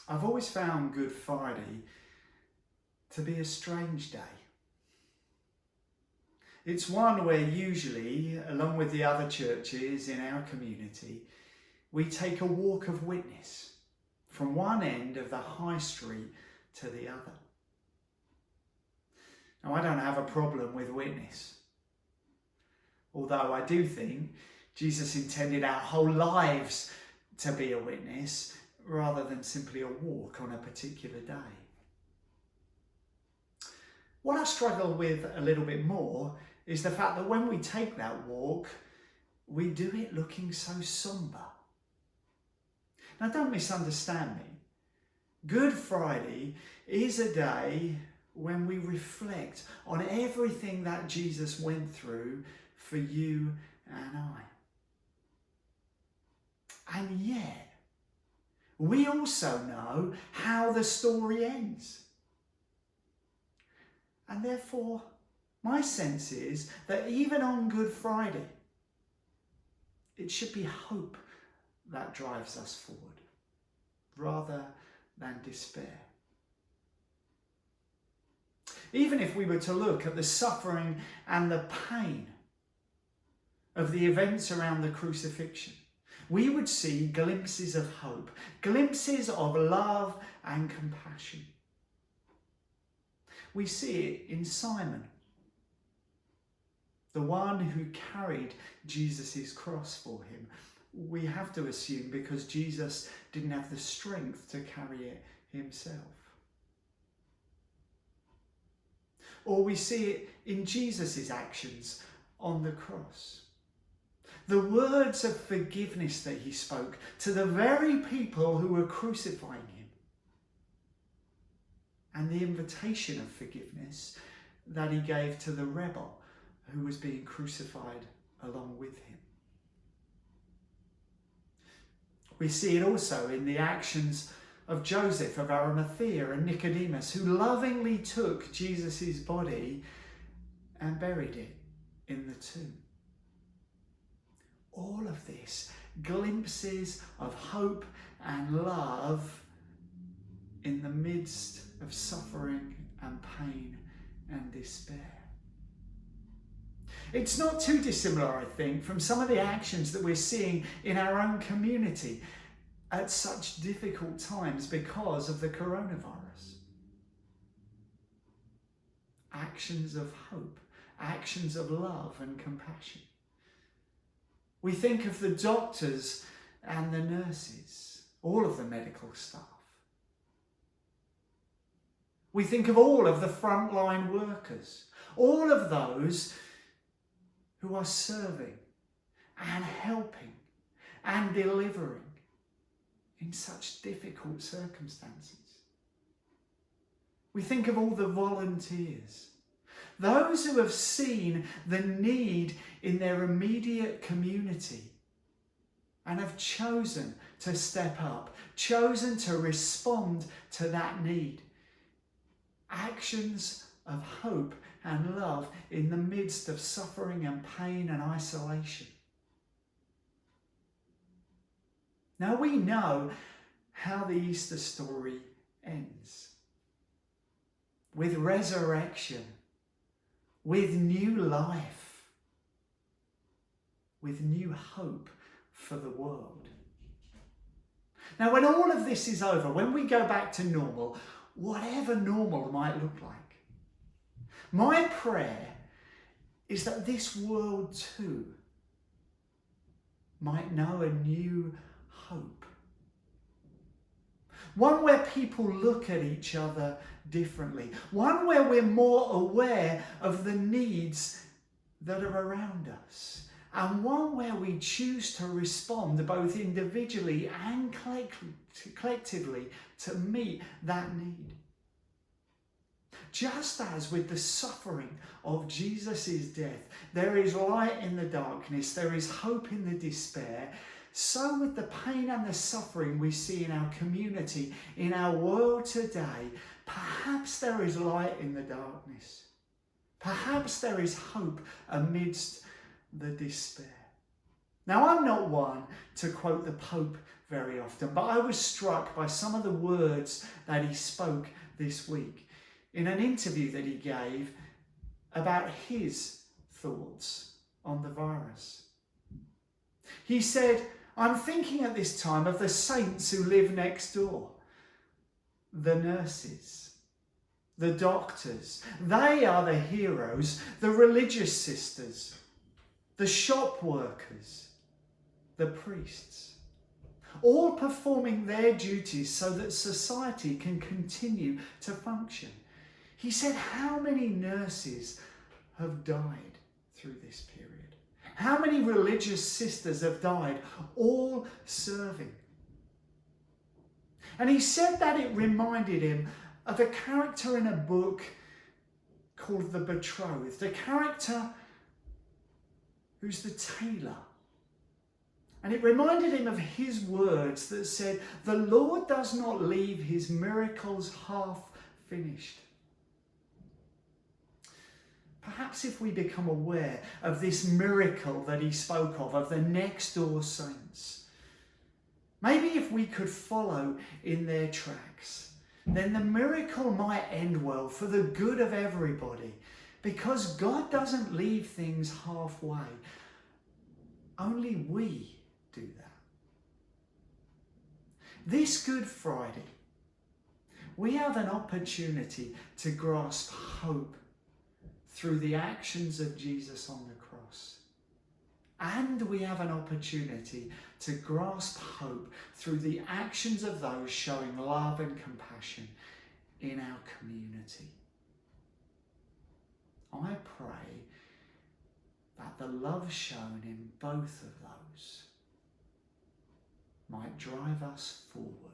I've always found Good Friday to be a strange day. It's one where usually, along with the other churches in our community, we take a walk of witness from one end of the high street to the other. Now, I don't have a problem with witness, although I do think Jesus intended our whole lives to be a witness rather than simply a walk on a particular day. What I struggle with a little bit more is the fact that when we take that walk, we do it looking so sombre. Now, don't misunderstand me. Good Friday is a day when we reflect on everything that Jesus went through for you and I. And yet, we also know how the story ends. And therefore, my sense is that even on Good Friday, it should be hope that drives us forward, rather than despair. Even if we were to look at the suffering and the pain of the events around the crucifixion, we would see glimpses of hope, glimpses of love and compassion. We see it in Simon, the one who carried Jesus' cross for him. We have to assume because Jesus didn't have the strength to carry it himself. Or we see it in Jesus' actions on the cross. The words of forgiveness that he spoke to the very people who were crucifying him. And the invitation of forgiveness that he gave to the rebel who was being crucified along with him. We see it also in the actions of Joseph of Arimathea and Nicodemus, who lovingly took Jesus' body and buried it in the tomb. All of this, glimpses of hope and love in the midst of suffering and pain and despair. It's not too dissimilar, I think, from some of the actions that we're seeing in our own community at such difficult times because of the coronavirus. Actions of hope, actions of love and compassion. We think of the doctors and the nurses, all of the medical staff. We think of all of the frontline workers, all of those who are serving and helping and delivering in such difficult circumstances. We think of all the volunteers, those who have seen the need in their immediate community and have chosen to step up, chosen to respond to that need. Actions of hope and love in the midst of suffering and pain and isolation. Now we know how the Easter story ends. With resurrection, with new life, with new hope for the world. Now when all of this is over, when we go back to normal, whatever normal might look like, my prayer is that this world too might know a new hope. One where people look at each other differently. One where we're more aware of the needs that are around us. And one where we choose to respond both individually and collectively to meet that need. Just as with the suffering of Jesus' death, there is light in the darkness, there is hope in the despair, so with the pain and the suffering we see in our community, in our world today, perhaps there is light in the darkness. Perhaps there is hope amidst the despair. Now, I'm not one to quote the Pope very often, but I was struck by some of the words that he spoke this week in an interview that he gave about his thoughts on the virus. He said, "I'm thinking at this time of the saints who live next door, the nurses, the doctors. They are the heroes, the religious sisters, the shop workers, the priests, all performing their duties so that society can continue to function." He said, how many nurses have died through this period? How many religious sisters have died, all serving? And he said that it reminded him of a character in a book called The Betrothed, a character who's the tailor. And it reminded him of his words that said, "The Lord does not leave his miracles half finished." Perhaps if we become aware of this miracle that he spoke of the next door saints, maybe if we could follow in their tracks, then the miracle might end well for the good of everybody, because God doesn't leave things halfway. Only we do that. This Good Friday, we have an opportunity to grasp hope through the actions of Jesus on the cross. And we have an opportunity to grasp hope through the actions of those showing love and compassion in our community. I pray that the love shown in both of those might drive us forward